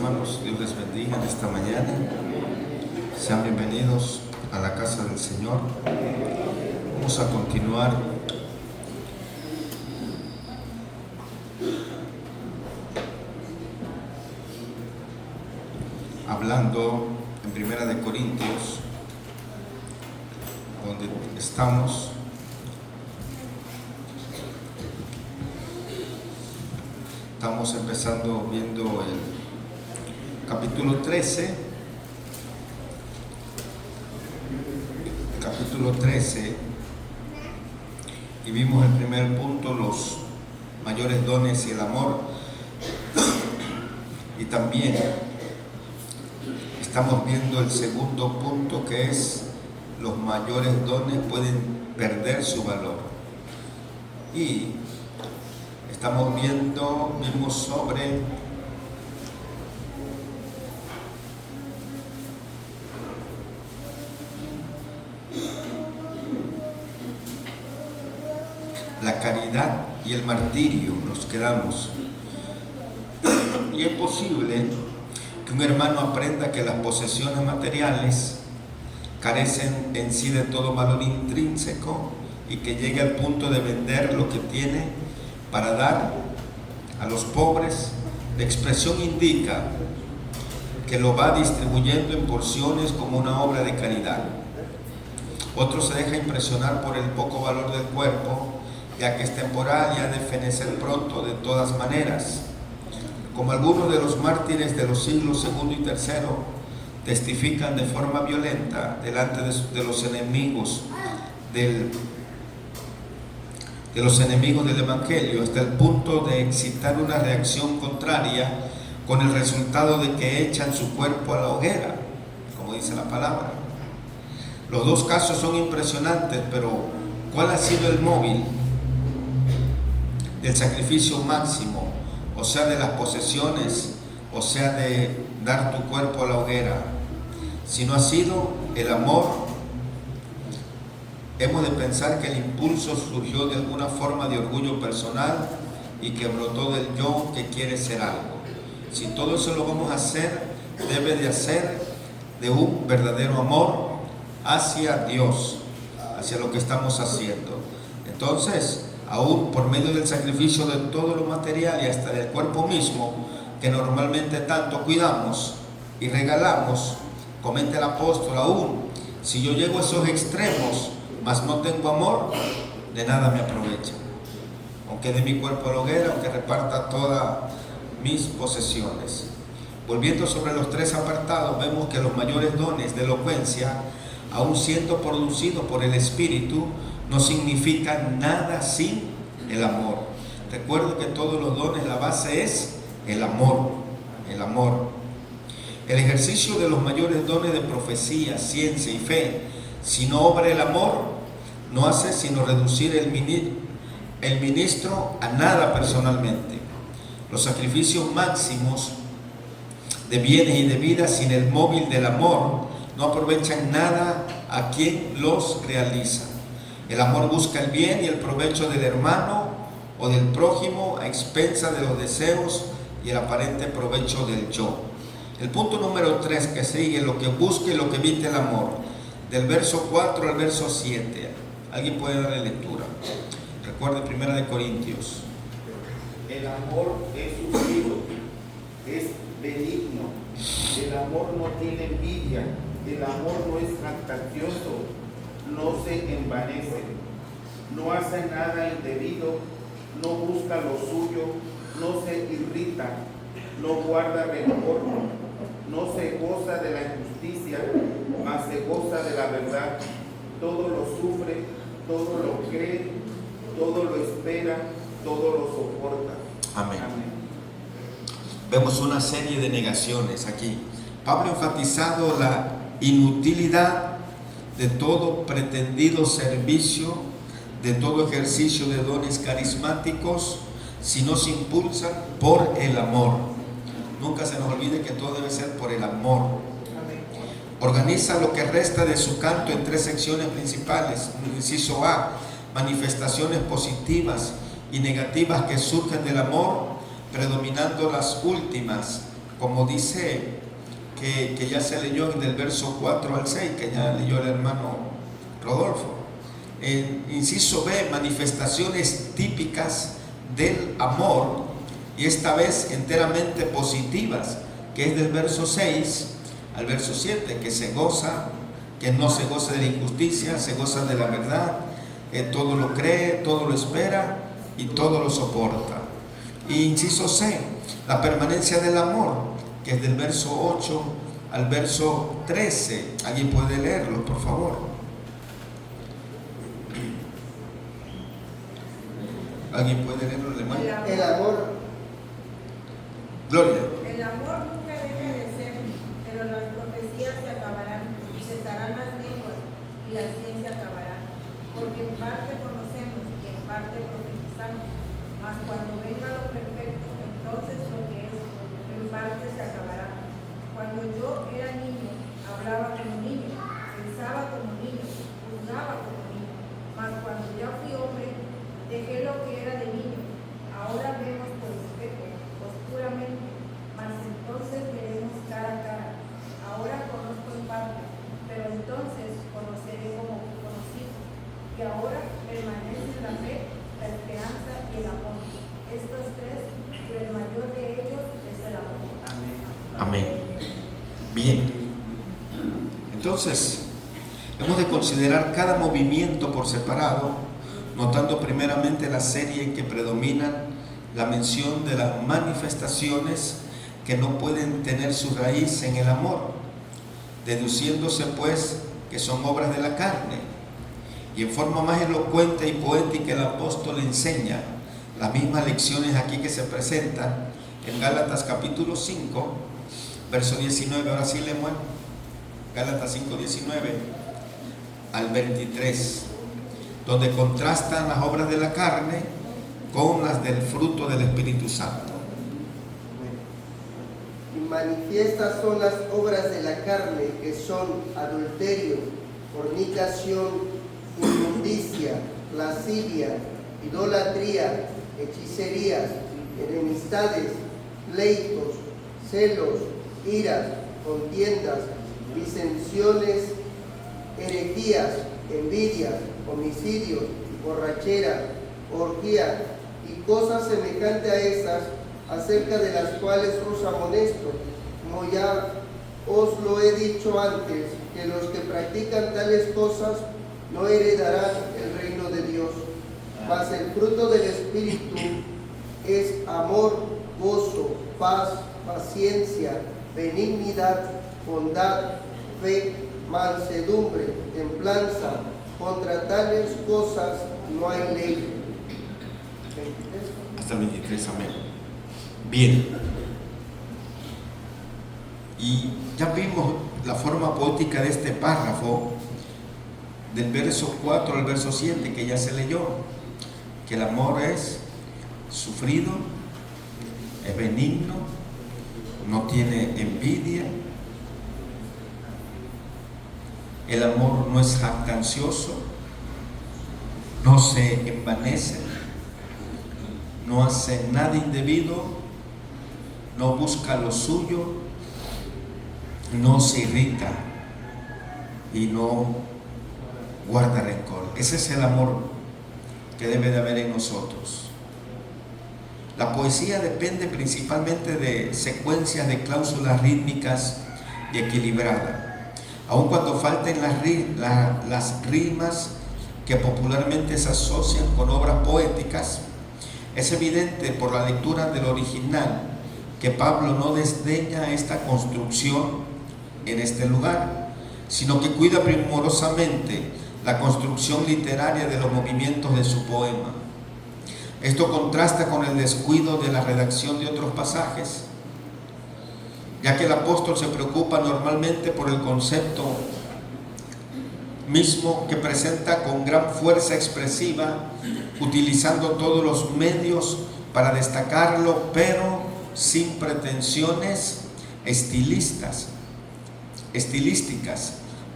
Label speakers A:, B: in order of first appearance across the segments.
A: hermanos, Dios les bendiga en esta mañana. Sean bienvenidos a la casa del Señor. Vamos a continuar hablando en Primera de Corintios, donde estamos. Estamos empezando viendo el capítulo 13. Y vimos el primer punto, los mayores dones y el amor. Y también estamos viendo el segundo punto, que es los mayores dones pueden perder su valor. Y vimos sobre la caridad y el martirio. Nos quedamos. Y es posible que un hermano aprenda que las posesiones materiales carecen en sí de todo valor intrínseco y que llegue al punto de vender lo que tiene para dar a los pobres. La expresión indica que lo va distribuyendo en porciones como una obra de caridad. Otro se deja impresionar por el poco valor del cuerpo, ya que es temporal y ha de fenecer pronto de todas maneras. Como algunos de los mártires de los siglos II y III testifican de forma violenta delante de los enemigos del Evangelio, hasta el punto de excitar una reacción contraria, con el resultado de que echan su cuerpo a la hoguera, como dice la palabra. Los dos casos son impresionantes, pero ¿cuál ha sido el móvil del sacrificio máximo? O sea, de las posesiones, o sea, de dar tu cuerpo a la hoguera. Si no ha sido el amor, hemos de pensar que el impulso surgió de alguna forma de orgullo personal y que brotó del yo que quiere ser algo. Si todo eso lo vamos a hacer, debe de hacer de un verdadero amor hacia Dios, hacia lo que estamos haciendo. Entonces, aún por medio del sacrificio de todo lo material y hasta del cuerpo mismo, que normalmente tanto cuidamos y regalamos, comenta el apóstol, aún si yo llego a esos extremos, mas no tengo amor, de nada me aprovecha. Aunque dé mi cuerpo a la hoguera, aunque reparta todas mis posesiones. Volviendo sobre los tres apartados, vemos que los mayores dones de elocuencia, aun siendo producidos por el Espíritu, no significan nada sin el amor. Recuerdo que todos los dones, la base es el amor. El amor. El ejercicio de los mayores dones de profecía, ciencia y fe, si no obra el amor, no hace sino reducir el ministro a nada personalmente. Los sacrificios máximos de bienes y de vida sin el móvil del amor no aprovechan nada a quien los realiza. El amor busca el bien y el provecho del hermano o del prójimo a expensas de los deseos y el aparente provecho del yo. El punto número 3 que sigue, lo que busca y lo que evita el amor. Del verso 4 al verso 7. ¿Alguien puede darle lectura? Recuerde Primera de Corintios.
B: El amor es sufrido, es benigno. El amor no tiene envidia. El amor no es jactancioso, no se envanece, no hace nada indebido, no busca lo suyo, no se irrita, no guarda rencor, no se goza de la injusticia, mas se goza de la verdad. Todo lo sufre, todo lo cree, todo lo espera, todo lo soporta.
A: Amén. Vemos una serie de negaciones aquí. Pablo ha enfatizado la inutilidad de todo pretendido servicio, de todo ejercicio de dones carismáticos, si no se impulsan por el amor. Nunca se nos olvide que todo debe ser por el amor. Organiza lo que resta de su canto en 3 secciones principales. Inciso A, manifestaciones positivas y negativas que surgen del amor, predominando las últimas, como dice que ya se leyó del verso 4 al 6, que ya leyó el hermano Rodolfo. Inciso B, manifestaciones típicas del amor, y esta vez enteramente positivas, que es del verso 6 al verso 7, que se goza, que no se goza de la injusticia, se goza de la verdad, todo lo cree, todo lo espera y todo lo soporta. Y inciso C, la permanencia del amor, que es del verso 8 al verso 13. ¿Alguien puede leerlo, por favor? ¿Alguien puede leerlo, hermano?
C: El amor.
A: Gloria.
D: El amor nunca deja de ser, pero las profecías se acabarán, y cesarán las lenguas, y la ciencia acabará. Porque en parte conocemos y en parte profetizamos, mas cuando venga lo perfecto, entonces lo que es, en parte se acabará. Cuando yo era niño, hablaba como niño, pensaba como niño, juzgaba como niño, mas cuando ya fui hombre, dejé lo que era de niño. Ahora vemos por espejo, oscuramente, mas entonces veremos cara a cara. Ahora conozco en parte, pero entonces conoceré como conocido. Y ahora permanecen la fe, la esperanza y el amor. Estos tres, pero el mayor de ellos es el amor.
A: Amén. Bien. Entonces, hemos de considerar cada movimiento por separado, notando primeramente la serie en que predominan la mención de las manifestaciones que no pueden tener su raíz en el amor, deduciéndose pues que son obras de la carne. Y en forma más elocuente y poética el apóstol enseña las mismas lecciones aquí que se presentan en Gálatas capítulo 5, verso 19. Ahora sí leemos Gálatas 5, 19 al 23, donde contrastan las obras de la carne con las del fruto del Espíritu Santo.
C: Y manifiestas son las obras de la carne, que son adulterio, fornicación, inmundicia, lascivia, idolatría, hechicerías, enemistades, pleitos, celos, iras, contiendas, disensiones, herejías, envidias, homicidios, borrachera, orgía y cosas semejantes a estas, acerca de las cuales os amonesto, como ya os lo he dicho antes, que los que practican tales cosas no heredarán el reino de Dios. Mas el fruto del Espíritu es amor, gozo, paz, paciencia, benignidad, bondad, fe, mansedumbre, templanza. Contra tales cosas no hay ley.
A: Hasta el 23, amén. Bien. Y ya vimos la forma poética de este párrafo, del verso 4 al verso 7, que ya se leyó, que el amor es sufrido, es benigno, no tiene envidia, el amor no es jactancioso, no se envanece, no hace nada indebido, no busca lo suyo, no se irrita y no guarda rencor. Ese es el amor que debe de haber en nosotros. La poesía depende principalmente de secuencias de cláusulas rítmicas y equilibradas. Aun cuando falten las rimas que popularmente se asocian con obras poéticas, es evidente por la lectura del original que Pablo no desdeña esta construcción en este lugar, sino que cuida primorosamente la construcción literaria de los movimientos de su poema. Esto contrasta con el descuido de la redacción de otros pasajes, ya que el apóstol se preocupa normalmente por el concepto mismo que presenta con gran fuerza expresiva, utilizando todos los medios para destacarlo, pero sin pretensiones estilísticas.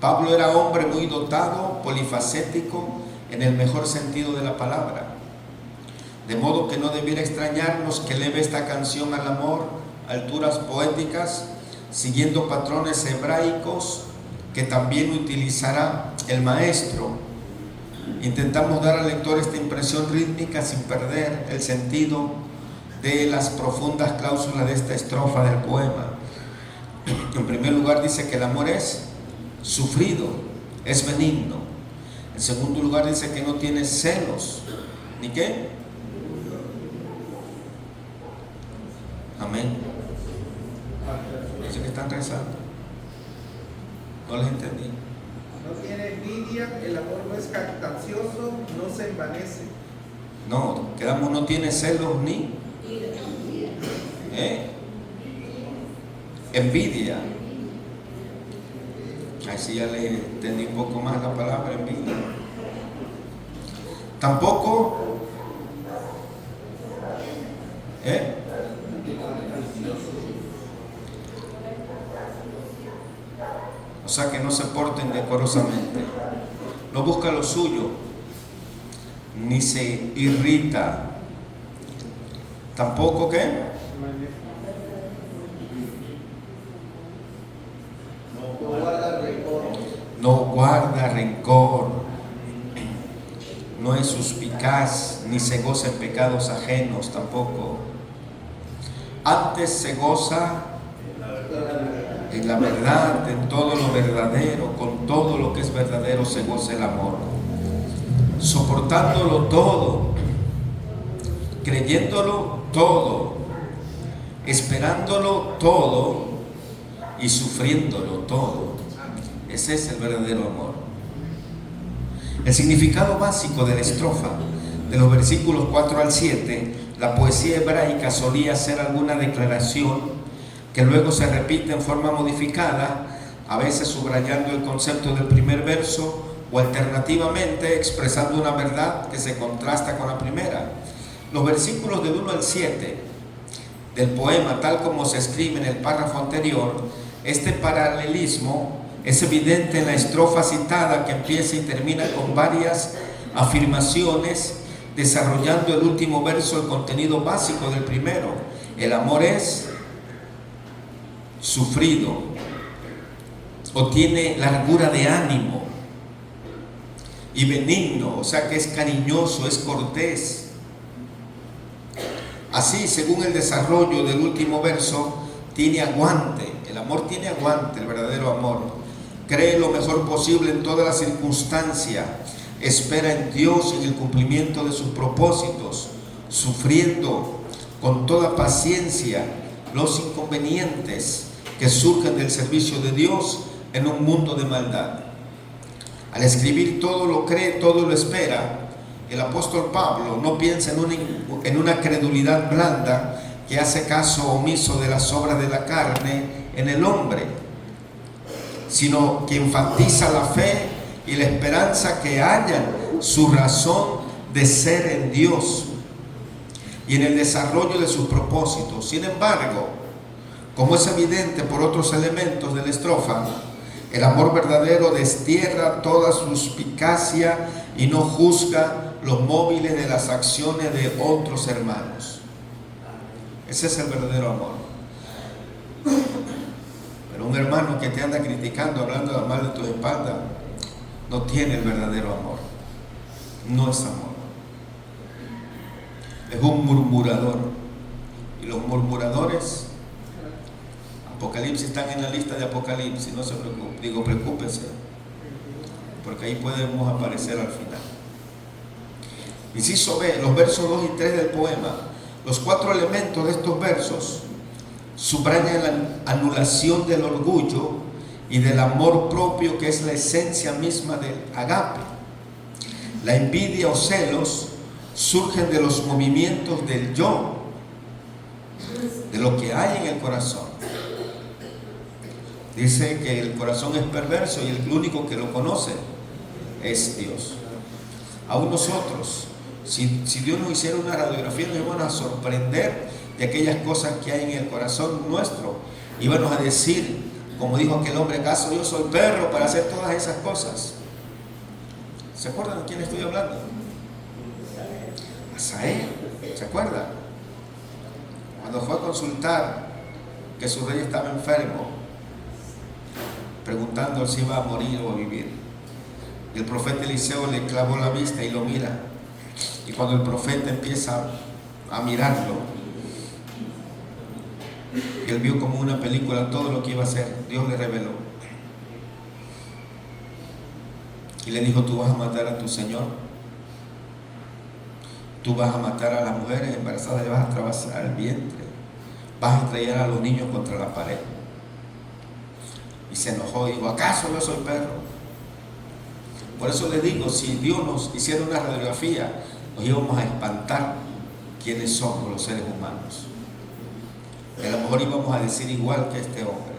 A: Pablo era hombre muy dotado, polifacético, en el mejor sentido de la palabra. De modo que no debiera extrañarnos que eleve esta canción al amor alturas poéticas, siguiendo patrones hebraicos que también utilizará el maestro. Intentamos dar al lector esta impresión rítmica sin perder el sentido de las profundas cláusulas de esta estrofa del poema. En primer lugar dice que el amor es sufrido, es benigno. En segundo lugar dice que no tiene celos, ¿ni qué? Amén. Dice que están rezando. No les entendí.
E: No tiene envidia, el amor no es jactancioso, no se envanece.
A: No, quedamos, no tiene celos ni envidia. Así ya le entendí un poco más la palabra envidia. Tampoco o sea, que no se porten decorosamente, no busca lo suyo, ni se irrita, tampoco ¿qué?
C: No guarda rencor.
A: No guarda rencor, no es suspicaz, ni se goza en pecados ajenos tampoco. Antes se goza en la verdad, en todo lo verdadero, con todo lo que es verdadero se goza el amor. Soportándolo todo, creyéndolo todo, esperándolo todo y sufriéndolo todo. Ese es el verdadero amor. El significado básico de la estrofa, de los versículos 4 al 7, la poesía hebraica solía hacer alguna declaración que luego se repite en forma modificada, a veces subrayando el concepto del primer verso o alternativamente expresando una verdad que se contrasta con la primera. Los versículos del 1 al 7 del poema, tal como se escribe en el párrafo anterior, este paralelismo es evidente en la estrofa citada, que empieza y termina con varias afirmaciones, desarrollando el último verso el contenido básico del primero. El amor es sufrido o tiene largura de ánimo y benigno, o sea que es cariñoso, es cortés. Así, según el desarrollo del último verso, tiene aguante. El amor tiene aguante, el verdadero amor. Cree lo mejor posible en todas las circunstancias, espera en Dios y en el cumplimiento de sus propósitos, sufriendo con toda paciencia los inconvenientes que surgen del servicio de Dios en un mundo de maldad. Al escribir todo lo cree, todo lo espera, el apóstol Pablo no piensa en una credulidad blanda que hace caso omiso de las obras de la carne en el hombre, sino que enfatiza la fe y la esperanza que hallan su razón de ser en Dios y en el desarrollo de sus propósitos. Sin embargo, como es evidente por otros elementos de la estrofa, el amor verdadero destierra toda suspicacia y no juzga los móviles de las acciones de otros hermanos. Ese es el verdadero amor. Pero un hermano que te anda criticando, hablando mal de tu espalda, no tiene el verdadero amor. No es amor. Es un murmurador. Y los murmuradores, Apocalipsis, están en la lista de Apocalipsis. No se preocupen, preocúpense, porque ahí podemos aparecer al final. Inciso B, los versos 2 y 3 del poema. Los 4 elementos de estos versos subrayan la anulación del orgullo y del amor propio, que es la esencia misma del agape. La envidia o celos surgen de los movimientos del yo, de lo que hay en el corazón. Dice que el corazón es perverso y el único que lo conoce es Dios. Aún nosotros, si Dios nos hiciera una radiografía, nos íbamos a sorprender de aquellas cosas que hay en el corazón nuestro. Íbamos a decir, como dijo aquel hombre, ¿acaso yo soy perro para hacer todas esas cosas? ¿Se acuerdan de quién estoy hablando? Asael, ¿se acuerdan? Cuando fue a consultar que su rey estaba enfermo, preguntando si iba a morir o a vivir. Y el profeta Eliseo le clavó la vista y lo mira. Y cuando el profeta empieza a mirarlo, él vio como una película todo lo que iba a hacer. Dios le reveló. Y le dijo: tú vas a matar a tu Señor. Tú vas a matar a las mujeres embarazadas, le vas a atravesar el vientre. Vas a estrellar a los niños contra la pared. Y se enojó y dijo: ¿acaso yo soy perro? Por eso le digo, si Dios nos hiciera una radiografía, nos íbamos a espantar quiénes somos los seres humanos. Y a lo mejor íbamos a decir igual que este hombre.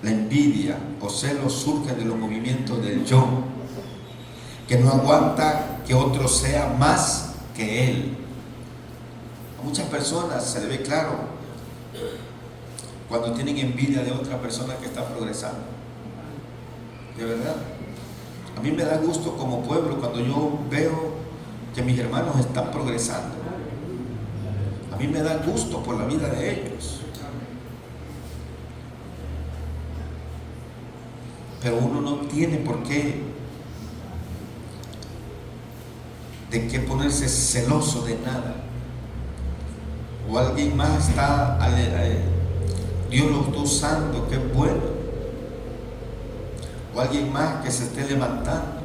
A: La envidia o celos surge de los movimientos del yo, que no aguanta que otro sea más que él. A muchas personas se le ve claro cuando tienen envidia de otra persona que está progresando. De verdad. A mí me da gusto como pueblo cuando yo veo que mis hermanos están progresando. A mí me da gusto por la vida de ellos. Pero uno no tiene por qué de qué ponerse celoso de nada. O alguien más está, Dios lo está usando, qué bueno. O alguien más que se esté levantando.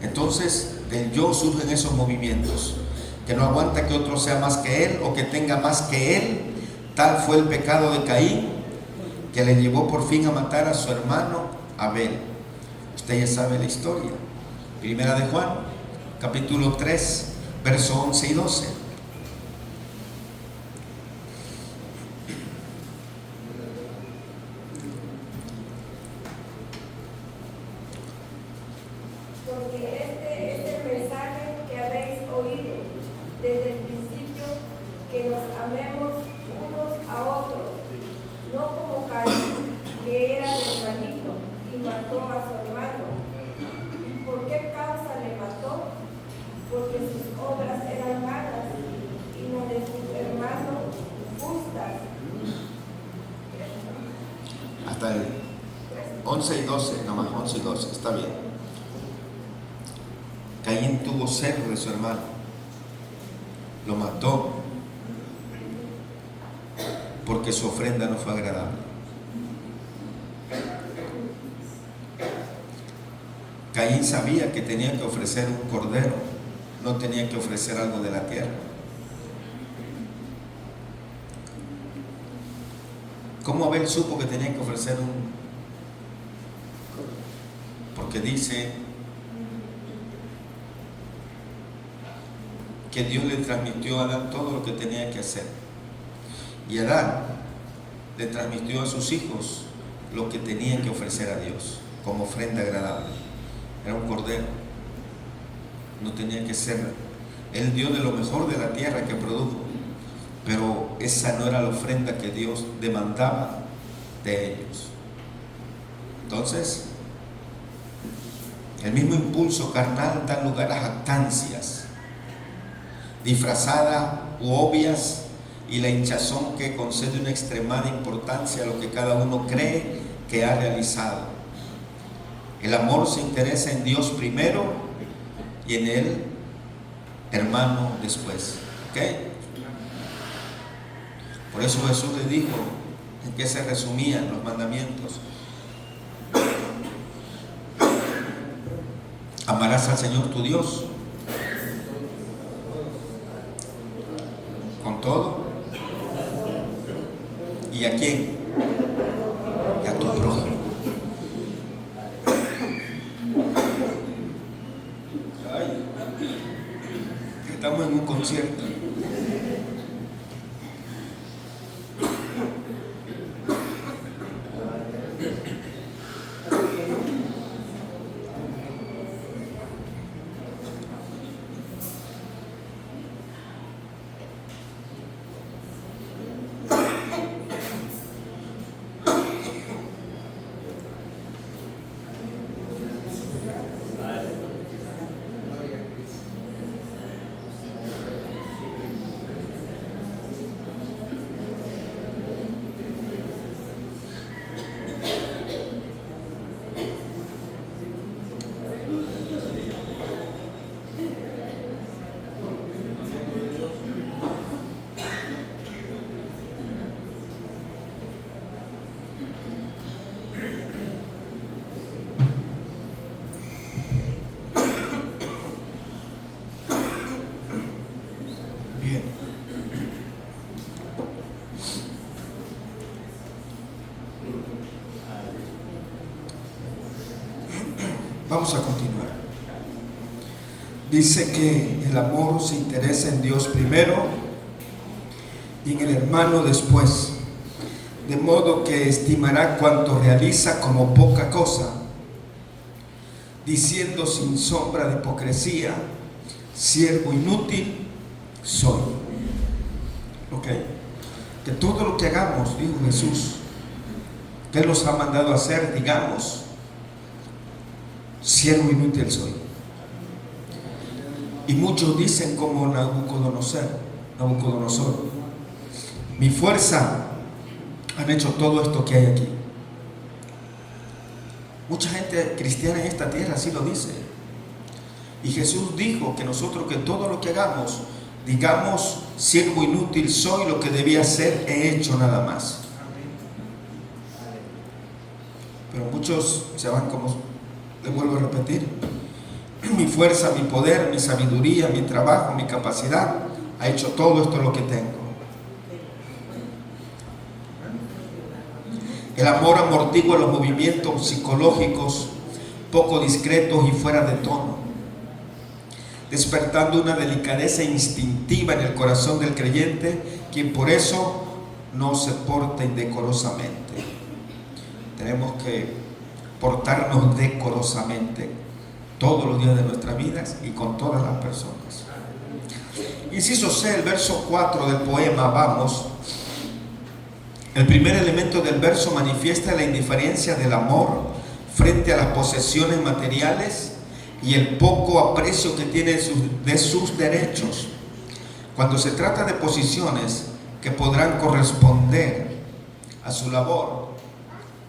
A: Entonces, del yo surgen esos movimientos, que no aguanta que otro sea más que él o que tenga más que él. Tal fue el pecado de Caín, que le llevó por fin a matar a su hermano Abel. Usted ya sabe la historia. Primera de Juan, capítulo 3, versos 11 y 12.
F: Porque este es el mensaje que habéis oído desde el principio, que nos amemos unos a otros, no como Caín, que era del maligno y mató a su hermano. ¿Por qué causa le mató? Porque sus obras eran malas y las de su hermano justas.
A: Hasta el 11 y 12, nomás 11 y 12, está bien. Caín tuvo celo de su hermano, lo mató porque su ofrenda no fue agradable. Caín sabía que tenía que ofrecer un cordero, no tenía que ofrecer algo de la tierra. ¿Cómo Abel supo que tenía que ofrecer un? Porque dice que Dios le transmitió a Adán todo lo que tenía que hacer. Y Adán le transmitió a sus hijos lo que tenían que ofrecer a Dios como ofrenda agradable. Era un cordero. No tenía que ser. Él dio de lo mejor de la tierra que produjo, pero esa no era la ofrenda que Dios demandaba de ellos. Entonces, el mismo impulso carnal da lugar a jactancias disfrazadas u obvias, y la hinchazón que concede una extremada importancia a lo que cada uno cree que ha realizado. El amor se interesa en Dios primero y en el hermano después. ¿Ok? Por eso Jesús le dijo en qué se resumían los mandamientos. Amarás al Señor tu Dios con todo. ¿Y a quién? Y a tu prójimo. Ay, estamos en un concierto. Vamos a continuar. Dice que el amor se interesa en Dios primero y en el hermano después, de modo que estimará cuanto realiza como poca cosa, diciendo sin sombra de hipocresía: siervo inútil soy. Ok, que todo lo que hagamos, dijo Jesús, que Él nos ha mandado a hacer, digamos: siervo inútil soy. Y muchos dicen como Nabucodonosor: mi fuerza han hecho todo esto que hay aquí. Mucha gente cristiana en esta tierra así lo dice. Y Jesús dijo que nosotros, que todo lo que hagamos, digamos: siervo inútil soy, lo que debía ser he hecho nada más. Pero muchos se van como, les vuelvo a repetir: mi fuerza, mi poder, mi sabiduría, mi trabajo, mi capacidad ha hecho todo esto lo que tengo. El amor amortigua los movimientos psicológicos poco discretos y fuera de tono, despertando una delicadeza instintiva en el corazón del creyente, quien por eso no se porta indecorosamente. Tenemos que portarnos decorosamente todos los días de nuestras vidas y con todas las personas. Inciso C, el verso 4 del poema Vamos. El primer elemento del verso manifiesta la indiferencia del amor frente a las posesiones materiales y el poco aprecio que tiene de sus derechos. Cuando se trata de posiciones que podrán corresponder a su labor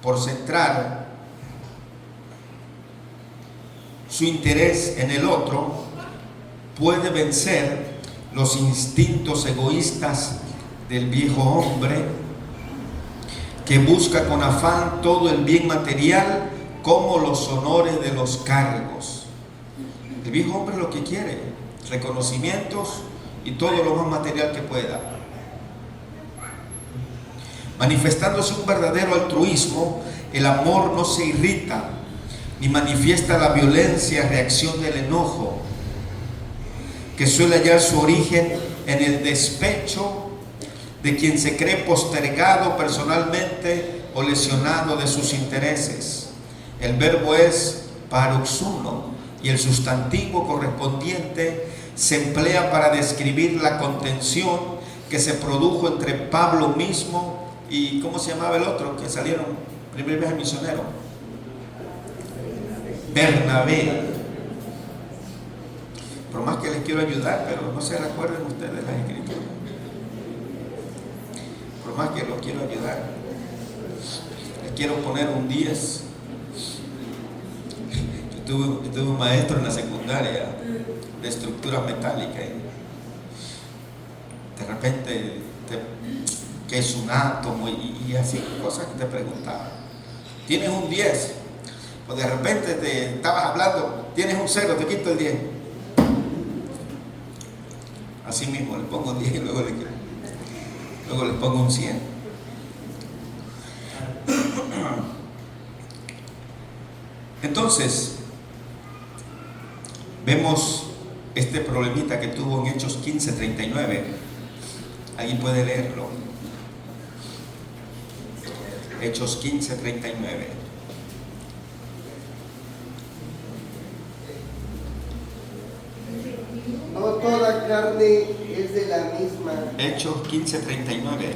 A: por centrar su interés en el otro, puede vencer los instintos egoístas del viejo hombre, que busca con afán todo el bien material como los honores de los cargos. El viejo hombre lo que quiere: reconocimientos y todo lo más material que pueda. Manifestándose un verdadero altruismo, el amor no se irrita ni manifiesta la violencia, reacción del enojo, que suele hallar su origen en el despecho de quien se cree postergado personalmente o lesionado de sus intereses. El verbo es paroxuno y el sustantivo correspondiente se emplea para describir la contención que se produjo entre Pablo mismo y, ¿cómo se llamaba el otro que salieron primer viaje misionero? Bernabé. Por más que les quiero ayudar, pero no se recuerden ustedes las escrituras. Por más que los quiero ayudar, les quiero poner un 10. Yo tuve un maestro en la secundaria de estructura metálica y de repente ¿qué es un átomo? Y así cosas que te preguntaban. ¿Tienes un 10? O de repente te estabas hablando, tienes un 0, te quito el 10. Así mismo le pongo un 10 y luego le pongo un 100. Entonces, vemos este problemita que tuvo en Hechos 15:39. ¿Alguien puede leerlo? Hechos 15:39.
C: No toda carne es de la misma.
A: Hechos 15:39.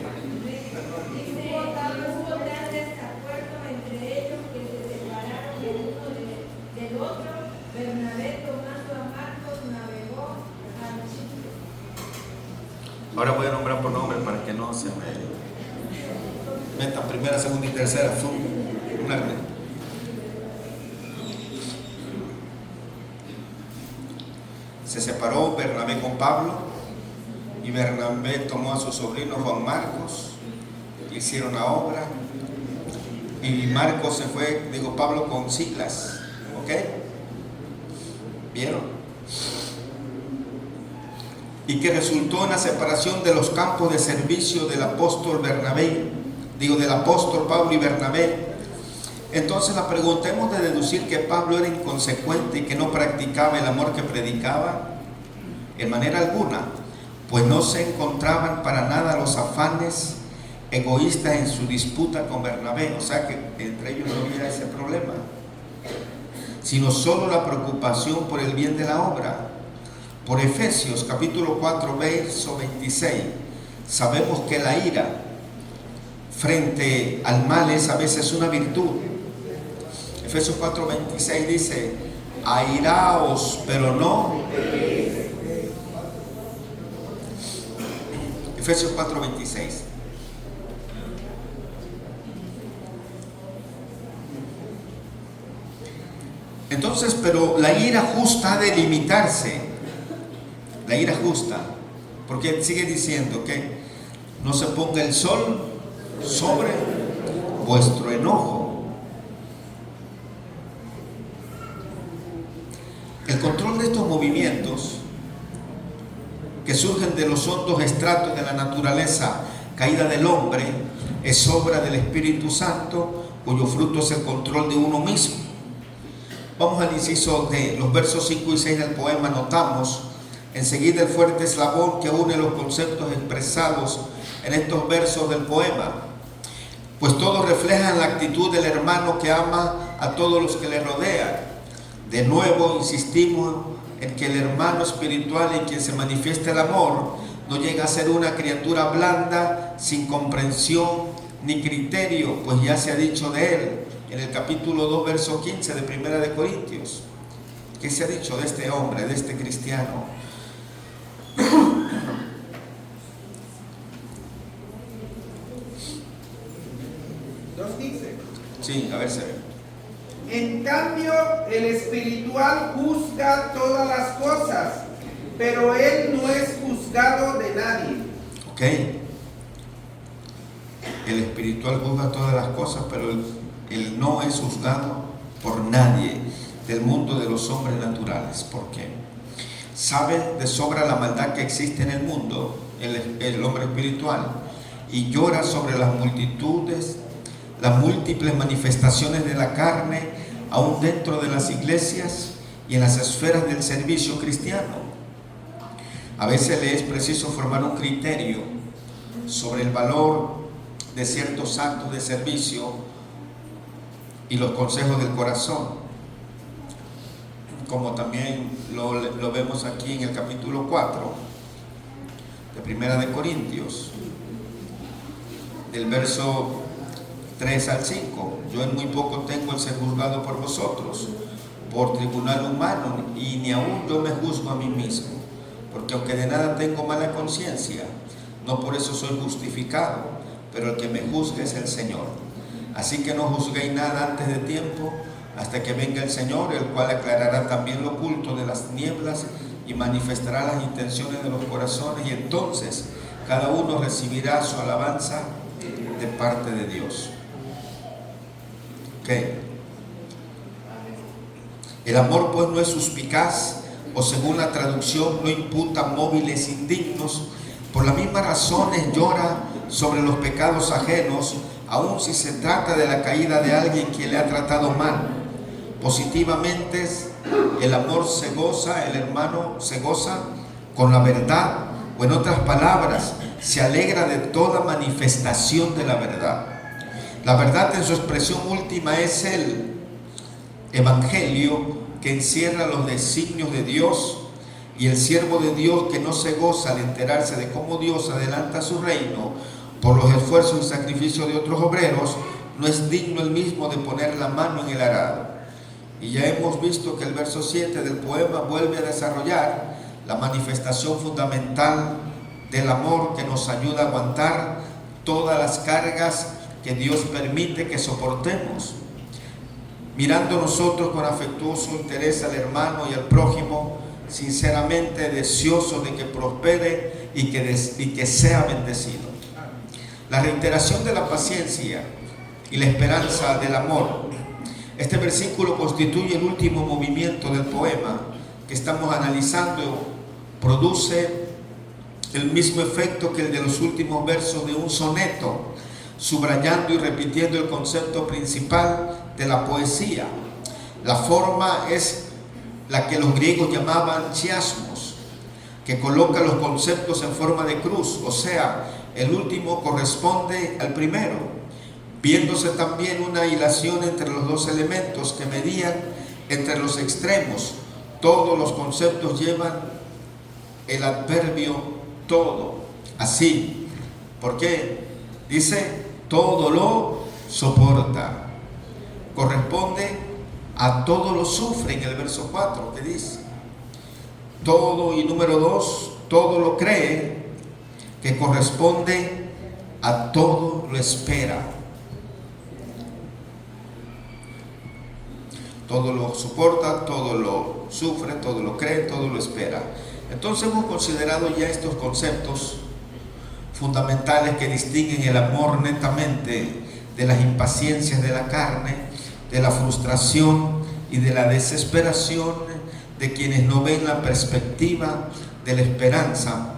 F: Hubo gran desacuerdo entre ellos que se separaron el uno del otro. Bernabé, tomando a Marcos, navegó a Chipre.
A: Ahora voy a nombrar por nombre para que no se me metan primera, segunda y tercera. Se separó Bernabé con Pablo y Bernabé tomó a su sobrino Juan Marcos, hicieron la obra y Marcos se fue, Pablo con Silas. ¿Ok? ¿Vieron? Y que resultó en la separación de los campos de servicio del apóstol Bernabé, del apóstol Pablo y Bernabé, Entonces la pregunta, ¿hemos de deducir que Pablo era inconsecuente y que no practicaba el amor que predicaba? En manera alguna, pues no se encontraban para nada los afanes egoístas en su disputa con Bernabé, o sea que entre ellos no había ese problema, sino solo la preocupación por el bien de la obra. Por Efesios capítulo 4, verso 26, sabemos que la ira frente al mal es a veces una virtud. Efesios 4, 26 dice, airaos, pero no. Efesios 4, 26. Entonces, pero la ira justa ha de limitarse. La ira justa, porque sigue diciendo que no se ponga el sol sobre vuestro enojo. El control de estos movimientos que surgen de los hondos estratos de la naturaleza caída del hombre es obra del Espíritu Santo, cuyo fruto es el control de uno mismo. Vamos al inciso de los versos 5 y 6 del poema. Notamos enseguida el fuerte eslabón que une los conceptos expresados en estos versos del poema, pues todos reflejan la actitud del hermano que ama a todos los que le rodean. De nuevo insistimos en que el hermano espiritual en quien se manifiesta el amor no llega a ser una criatura blanda, sin comprensión ni criterio, pues ya se ha dicho de él en el capítulo 2, verso 15 de Primera de Corintios. ¿Qué se ha dicho de este hombre, de este cristiano? Sí, a ver, se ve.
E: En cambio, el espiritual juzga todas las cosas, pero él no es juzgado de nadie.
A: Ok. El espiritual juzga todas las cosas, pero él no es juzgado por nadie del mundo de los hombres naturales. ¿Por qué? Sabe de sobra la maldad que existe en el mundo, el hombre espiritual, y llora sobre las multitudes, las múltiples manifestaciones de la carne, aún dentro de las iglesias y en las esferas del servicio cristiano. A veces le es preciso formar un criterio sobre el valor de ciertos actos de servicio y los consejos del corazón, como también lo vemos aquí en el capítulo 4 de Primera de Corintios, del verso 3 al 5. Yo en muy poco tengo el ser juzgado por vosotros, por tribunal humano, y ni aún yo me juzgo a mí mismo, porque aunque de nada tengo mala conciencia, no por eso soy justificado, pero el que me juzga es el Señor. Así que no juzguéis nada antes de tiempo, hasta que venga el Señor, el cual aclarará también lo oculto de las nieblas y manifestará las intenciones de los corazones, y entonces cada uno recibirá su alabanza de parte de Dios. Okay. El amor pues no es suspicaz, o según la traducción no imputa móviles indignos. Por las mismas razones llora sobre los pecados ajenos, aun si se trata de la caída de alguien que le ha tratado mal. Positivamente el amor se goza, el hermano se goza con la verdad, o en otras palabras, se alegra de toda manifestación de la verdad. La verdad en su expresión última es el Evangelio, que encierra los designios de Dios, y el siervo de Dios que no se goza al enterarse de cómo Dios adelanta su reino por los esfuerzos y sacrificios de otros obreros, no es digno el mismo de poner la mano en el arado. Y ya hemos visto que el verso 7 del poema vuelve a desarrollar la manifestación fundamental del amor, que nos ayuda a aguantar todas las cargas que Dios permite que soportemos, mirando nosotros con afectuoso interés al hermano y al prójimo, sinceramente deseoso de que prospere y que sea bendecido. La reiteración de la paciencia y la esperanza del amor. Este versículo constituye el último movimiento del poema que estamos analizando. Produce el mismo efecto que el de los últimos versos de un soneto, subrayando y repitiendo el concepto principal de la poesía. La forma es la que los griegos llamaban chiasmos, que coloca los conceptos en forma de cruz, o sea, el último corresponde al primero, viéndose también una hilación entre los dos elementos que medían entre los extremos. Todos los conceptos llevan el adverbio todo, así. ¿Por qué? Dice, todo lo soporta. Corresponde a todo lo sufre en el verso 4, que dice todo, y número 2, todo lo cree, que corresponde a todo lo espera. Todo lo soporta, todo lo sufre, todo lo cree, todo lo espera. Entonces hemos considerado ya estos conceptos fundamentales que distinguen el amor netamente de las impaciencias de la carne, de la frustración y de la desesperación de quienes no ven la perspectiva de la esperanza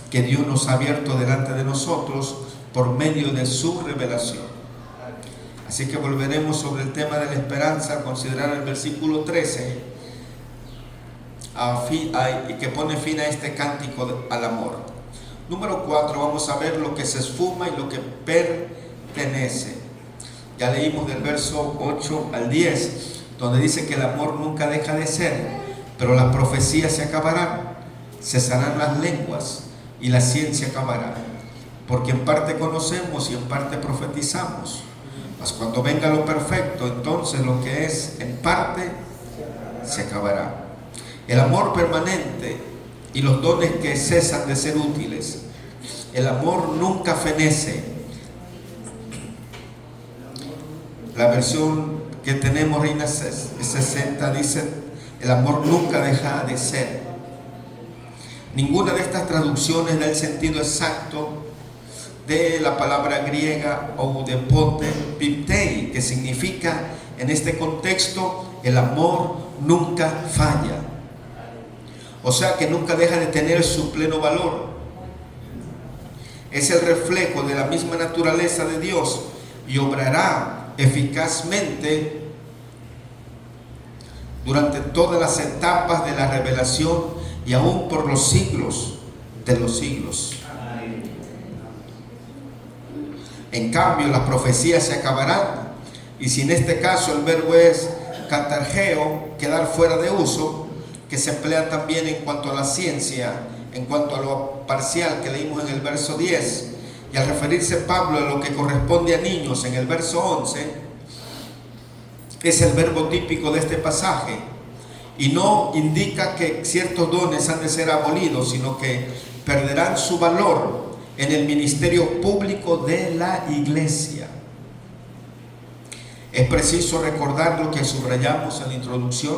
A: que Dios nos ha abierto delante de nosotros por medio de su revelación. Así que volveremos sobre el tema de la esperanza a considerar el versículo 13 y que pone fin a este cántico al amor. Número 4, vamos a ver lo que se esfuma y lo que pertenece. Ya leímos del verso 8 al 10, donde dice que el amor nunca deja de ser, pero las profecías se acabarán, cesarán las lenguas y la ciencia acabará, porque en parte conocemos y en parte profetizamos. Mas cuando venga lo perfecto, entonces lo que es en parte se acabará. El amor permanente y los dones que cesan de ser útiles. El amor nunca fenece. La versión que tenemos, Reina 60, dice: el amor nunca deja de ser. Ninguna de estas traducciones da el sentido exacto de la palabra griega oudepote piptei, que significa en este contexto el amor nunca falla, o sea que nunca deja de tener su pleno valor. Es el reflejo de la misma naturaleza de Dios y obrará eficazmente durante todas las etapas de la revelación y aún por los siglos de los siglos. En cambio, las profecías se acabarán, y si en este caso el verbo es katargeo, quedar fuera de uso, que se emplea también en cuanto a la ciencia, en cuanto a lo parcial que leímos en el verso 10, y al referirse Pablo a lo que corresponde a niños en el verso 11, es el verbo típico de este pasaje, y no indica que ciertos dones han de ser abolidos, sino que perderán su valor en el ministerio público de la iglesia. Es preciso recordar lo que subrayamos en la introducción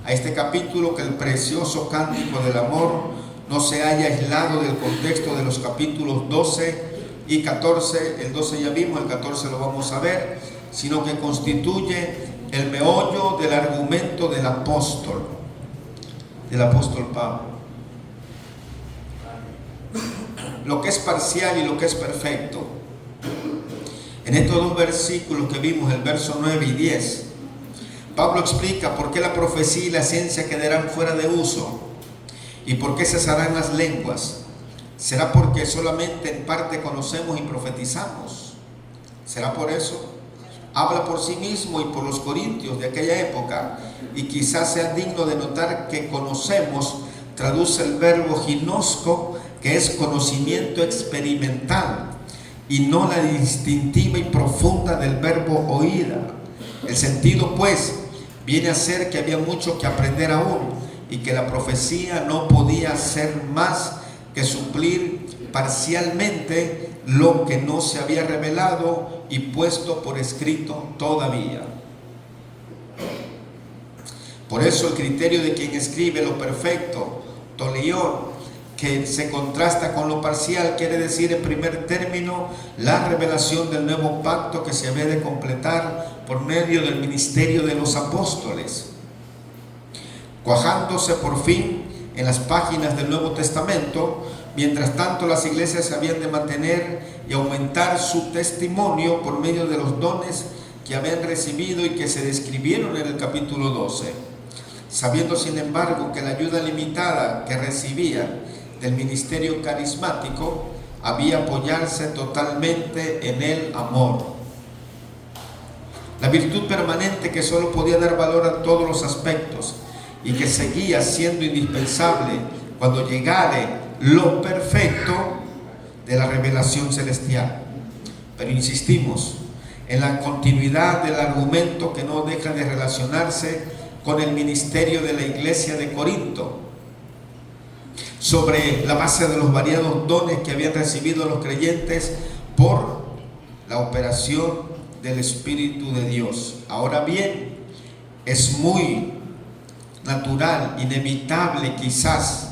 A: a este capítulo, que el precioso cántico del amor no se haya aislado del contexto de los capítulos 12 y 14. El 12 ya vimos, el 14 lo vamos a ver, sino que constituye el meollo del argumento del apóstol Pablo. Lo que es parcial y lo que es perfecto. En estos dos versículos que vimos, el verso 9 y 10, Pablo explica por qué la profecía y la ciencia quedarán fuera de uso y por qué cesarán las lenguas. ¿Será porque solamente en parte conocemos y profetizamos? ¿Será por eso? Habla por sí mismo y por los corintios de aquella época, y quizás sea digno de notar que conocemos traduce el verbo ginosco, que es conocimiento experimental, y no la distintiva y profunda del verbo oída. El sentido, pues, viene a ser que había mucho que aprender aún, y que la profecía no podía hacer más que suplir parcialmente lo que no se había revelado y puesto por escrito todavía. Por eso el criterio de quien escribe lo perfecto, toleion, que se contrasta con lo parcial, quiere decir en primer término la revelación del nuevo pacto que se había de completar por medio del ministerio de los apóstoles, cuajándose por fin en las páginas del Nuevo Testamento Mientras tanto, las iglesias habían de mantener y aumentar su testimonio por medio de los dones que habían recibido y que se describieron en el capítulo 12, sabiendo sin embargo que la ayuda limitada que recibían del ministerio carismático había apoyarse totalmente en el amor. La virtud permanente que solo podía dar valor a todos los aspectos y que seguía siendo indispensable cuando llegare lo perfecto de la revelación celestial. Pero insistimos en la continuidad del argumento que no deja de relacionarse con el ministerio de la iglesia de Corinto, sobre la base de los variados dones que habían recibido los creyentes por la operación del Espíritu de Dios. Ahora bien, es muy natural, inevitable quizás,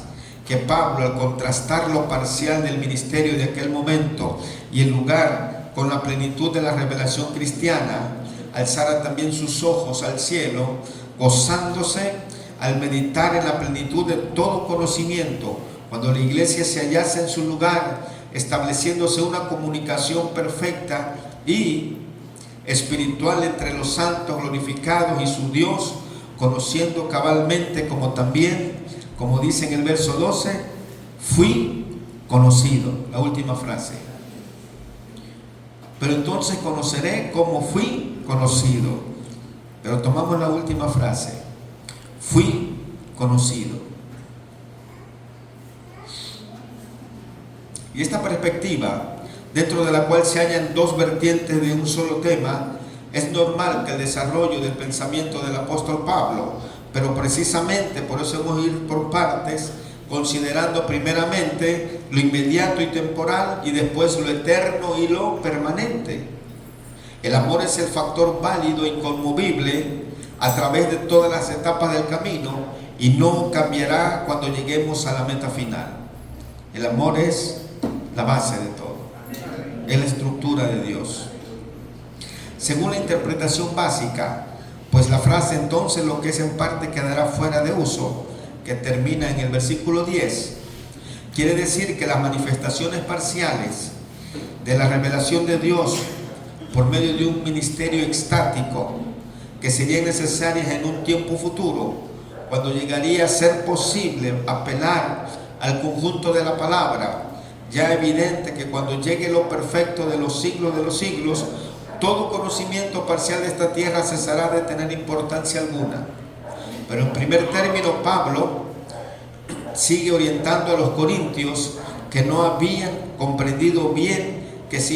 A: que Pablo, al contrastar lo parcial del ministerio de aquel momento y el lugar con la plenitud de la revelación cristiana, alzara también sus ojos al cielo, gozándose al meditar en la plenitud de todo conocimiento, cuando la iglesia se hallase en su lugar, estableciéndose una comunicación perfecta y espiritual entre los santos glorificados y su Dios, conociendo cabalmente, como también, como dice en el verso 12, fui conocido. La última frase. Pero entonces conoceré como fui conocido. Pero tomamos la última frase. Fui conocido. Y esta perspectiva, dentro de la cual se hallan dos vertientes de un solo tema, es normal que el desarrollo del pensamiento del apóstol Pablo, pero precisamente por eso hemos ido por partes, considerando primeramente lo inmediato y temporal y después lo eterno y lo permanente. El amor es el factor válido e inconmovible a través de todas las etapas del camino y no cambiará cuando lleguemos a la meta final. El amor es la base de todo, es la estructura de Dios. Según la interpretación básica, pues la frase entonces lo que es en parte quedará fuera de uso, que termina en el versículo 10, quiere decir que las manifestaciones parciales de la revelación de Dios por medio de un ministerio extático que serían necesarias en un tiempo futuro, cuando llegaría a ser posible apelar al conjunto de la palabra, ya evidente que cuando llegue lo perfecto de los siglos, todo conocimiento parcial de esta tierra cesará de tener importancia alguna. Pero en primer término, Pablo sigue orientando a los corintios que no habían comprendido bien que se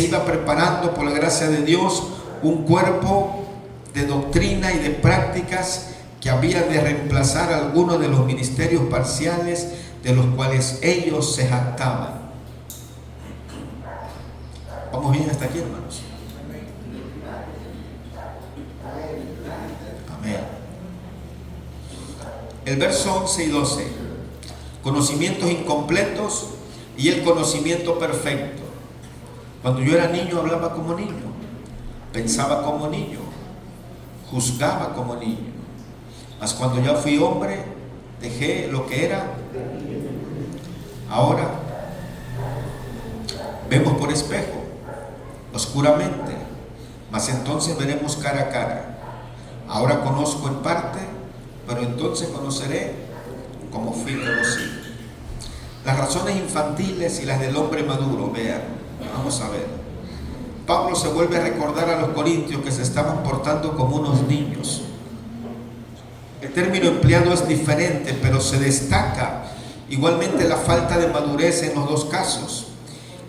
A: iba preparando por la gracia de Dios un cuerpo de doctrina y de prácticas que había de reemplazar algunos de los ministerios parciales de los cuales ellos se jactaban. ¿Vamos bien hasta aquí, hermanos? Amén. El verso 11 y 12. Conocimientos incompletos y el conocimiento perfecto. Cuando yo era niño hablaba como niño, pensaba como niño, juzgaba como niño. Mas cuando ya fui hombre, dejé lo que era. Ahora vemos por espejo, oscuramente, mas entonces veremos cara a cara. Ahora conozco en parte, pero entonces conoceré como fui conocido. Las razones infantiles y las del hombre maduro, vean, vamos a ver. Pablo se vuelve a recordar a los corintios que se estaban portando como unos niños. El término empleado es diferente, pero se destaca igualmente la falta de madurez en los dos casos,